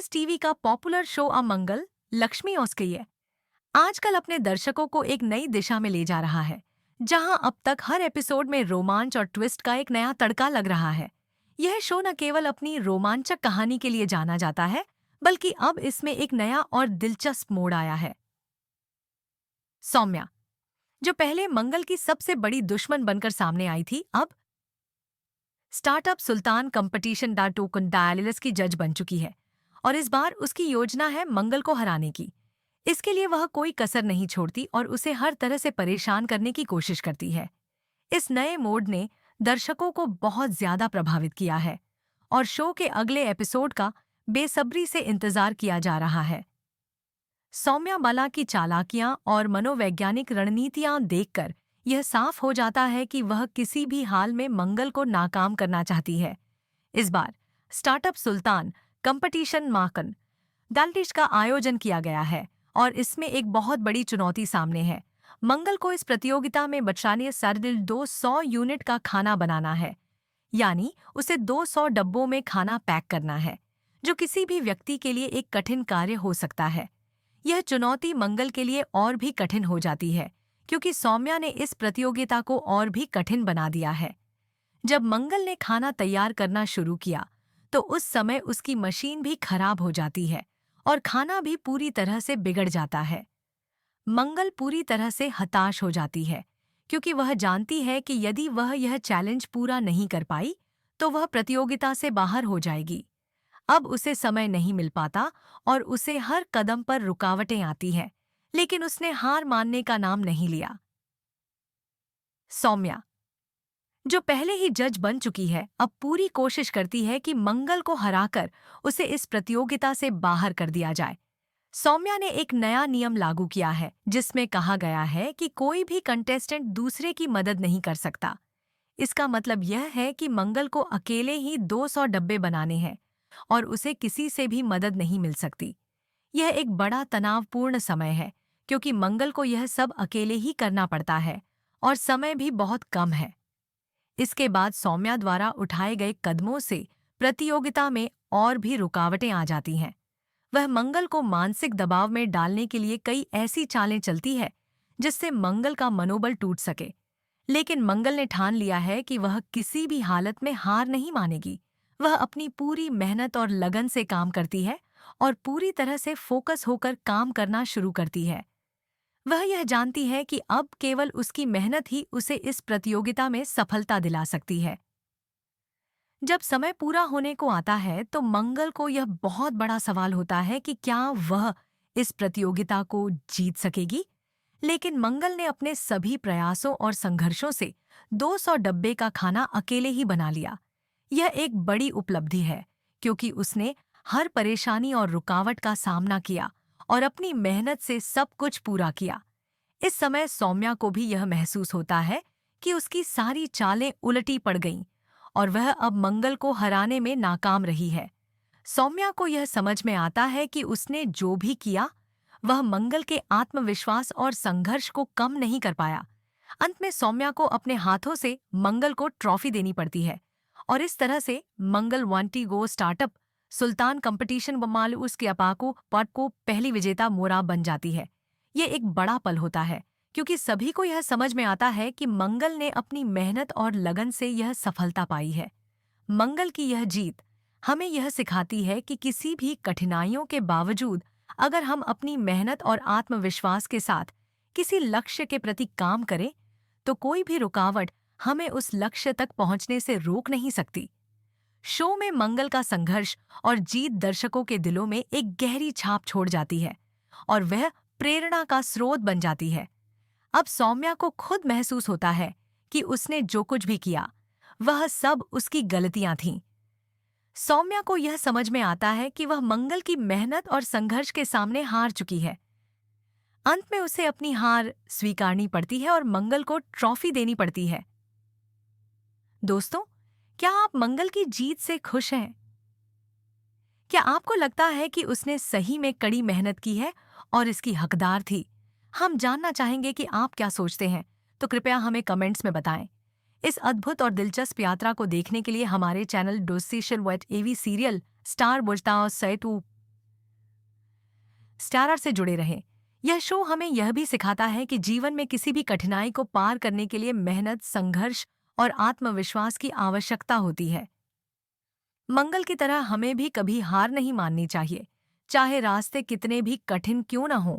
Stars TV का popular show अमंगल लक्ष्मी ओस्किए आजकल अपने दर्शकों को एक नई दिशा में ले जा रहा है, जहां अब तक हर एपिसोड में रोमांच और ट्विस्ट का एक नया तड़का लग रहा है। यह शो न केवल अपनी रोमांचक कहानी के लिए जाना जाता है, बल्कि अब इसमें एक नया और दिलचस्प मोड़ आया है। सौम्या, जो पहले मंगल की सबसे बड़ी दुश्मन बनकर सामने आई थी, अब स्टार्टअप सुल्तान कंपटीशन डा टोकन डायलिस की जज बन चुकी है और इस बार उसकी योजना है मंगल को हराने की। इसके लिए वह कोई कसर नहीं छोड़ती और उसे हर तरह से परेशान करने की कोशिश करती है। इस नए मोड ने दर्शकों को बहुत ज्यादा प्रभावित किया है और शो के अगले एपिसोड का बेसब्री से इंतजार किया जा रहा है। सौम्या बाला की चालाकियां और मनोवैज्ञानिक रणनीतियां देखकर यह साफ हो जाता है कि वह किसी भी हाल में मंगल को नाकाम करना चाहती है। इस बार स्टार्टअप सुल्तान कंपटीशन माकन डाल्टिश का आयोजन किया गया है और इसमें एक बहुत बड़ी चुनौती सामने है। मंगल को इस प्रतियोगिता में बचाने साढ़े 200 यूनिट का खाना बनाना है, यानी उसे 200 डब्बों में खाना पैक करना है, जो किसी भी व्यक्ति के लिए एक कठिन कार्य हो सकता है। यह चुनौती मंगल के लिए और भी कठिन हो जाती है, क्योंकि सौम्या ने इस प्रतियोगिता को और भी कठिन बना दिया है। जब मंगल ने खाना तैयार करना शुरू किया, तो उस समय उसकी मशीन भी खराब हो जाती है और खाना भी पूरी तरह से बिगड़ जाता है। मंगल पूरी तरह से हताश हो जाती है, क्योंकि वह जानती है कि यदि वह यह चैलेंज पूरा नहीं कर पाई, तो वह प्रतियोगिता से बाहर हो जाएगी। अब उसे समय नहीं मिल पाता और उसे हर कदम पर रुकावटें आती हैं, लेकिन उसने हार मानने का नाम नहीं लिया। सौम्या, जो पहले ही जज बन चुकी है, अब पूरी कोशिश करती है कि मंगल को हराकर उसे इस प्रतियोगिता से बाहर कर दिया जाए। सौम्या ने एक नया नियम लागू किया है, जिसमें कहा गया है कि कोई भी कंटेस्टेंट दूसरे की मदद नहीं कर सकता। इसका मतलब यह है कि मंगल को अकेले ही 200 डब्बे बनाने हैं और उसे किसी से भी मदद नहीं मिल सकती। यह एक बड़ा तनावपूर्ण समय है, क्योंकि मंगल को यह सब अकेले ही करना पड़ता है और समय भी बहुत कम है। इसके बाद सौम्या द्वारा उठाए गए कदमों से प्रतियोगिता में और भी रुकावटें आ जाती हैं। वह मंगल को मानसिक दबाव में डालने के लिए कई ऐसी चालें चलती है, जिससे मंगल का मनोबल टूट सके। लेकिन मंगल ने ठान लिया है कि वह किसी भी हालत में हार नहीं मानेगी। वह अपनी पूरी मेहनत और लगन से काम करती है और पूरी तरह से फोकस होकर काम करना शुरू करती है। वह यह जानती है कि अब केवल उसकी मेहनत ही उसे इस प्रतियोगिता में सफलता दिला सकती है। जब समय पूरा होने को आता है, तो मंगल को यह बहुत बड़ा सवाल होता है कि क्या वह इस प्रतियोगिता को जीत सकेगी। लेकिन मंगल ने अपने सभी प्रयासों और संघर्षों से 200 डब्बे का खाना अकेले ही बना लिया। यह एक बड़ी उपलब्धि है, क्योंकि उसने हर परेशानी और रुकावट का सामना किया और अपनी मेहनत से सब कुछ पूरा किया। इस समय सौम्या को भी यह महसूस होता है कि उसकी सारी चालें उलटी पड़ गईं और वह अब मंगल को हराने में नाकाम रही है। सौम्या को यह समझ में आता है कि उसने जो भी किया, वह मंगल के आत्मविश्वास और संघर्ष को कम नहीं कर पाया। अंत में सौम्या को अपने हाथों से मंगल को ट्रॉफी देनी पड़ती है और इस तरह से मंगल वांटी गो स्टार्टअप सुल्तान कंपटीशन बमाल उसके अपाको पट को पहली विजेता मोरा बन जाती है। ये एक बड़ा पल होता है, क्योंकि सभी को यह समझ में आता है कि मंगल ने अपनी मेहनत और लगन से यह सफलता पाई है। मंगल की यह जीत हमें यह सिखाती है कि किसी भी कठिनाइयों के बावजूद अगर हम अपनी मेहनत और आत्मविश्वास के साथ किसी लक्ष्य के प्रति काम करें, तो कोई भी रुकावट हमें उस लक्ष्य तक पहुंचने से रोक नहीं सकती। शो में मंगल का संघर्ष और जीत दर्शकों के दिलों में एक गहरी छाप छोड़ जाती है और वह प्रेरणा का स्रोत बन जाती है। अब सौम्या को खुद महसूस होता है कि उसने जो कुछ भी किया, वह सब उसकी गलतियां थीं। सौम्या को यह समझ में आता है कि वह मंगल की मेहनत और संघर्ष के सामने हार चुकी है। अंत में उसे अपनी हार स्वीकारनी पड़ती है और मंगल को ट्रॉफी देनी पड़ती है। दोस्तों, क्या आप मंगल की जीत से खुश हैं? क्या आपको लगता है कि उसने सही में कड़ी मेहनत की है और इसकी हकदार थी? हम जानना चाहेंगे कि आप क्या सोचते हैं, तो कृपया हमें कमेंट्स में बताएं। इस अद्भुत और दिलचस्प यात्रा को देखने के लिए हमारे चैनल डोसीशल वेट एवी सीरियल स्टार बुझता और सैटू स्टारर से जुड़े रहें। यह शो हमें यह भी सिखाता है कि जीवन में किसी भी कठिनाई को पार करने के लिए मेहनत, संघर्ष और आत्मविश्वास की आवश्यकता होती है। मंगल की तरह हमें भी कभी हार नहीं माननी चाहिए, चाहे रास्ते कितने भी कठिन क्यों न हों।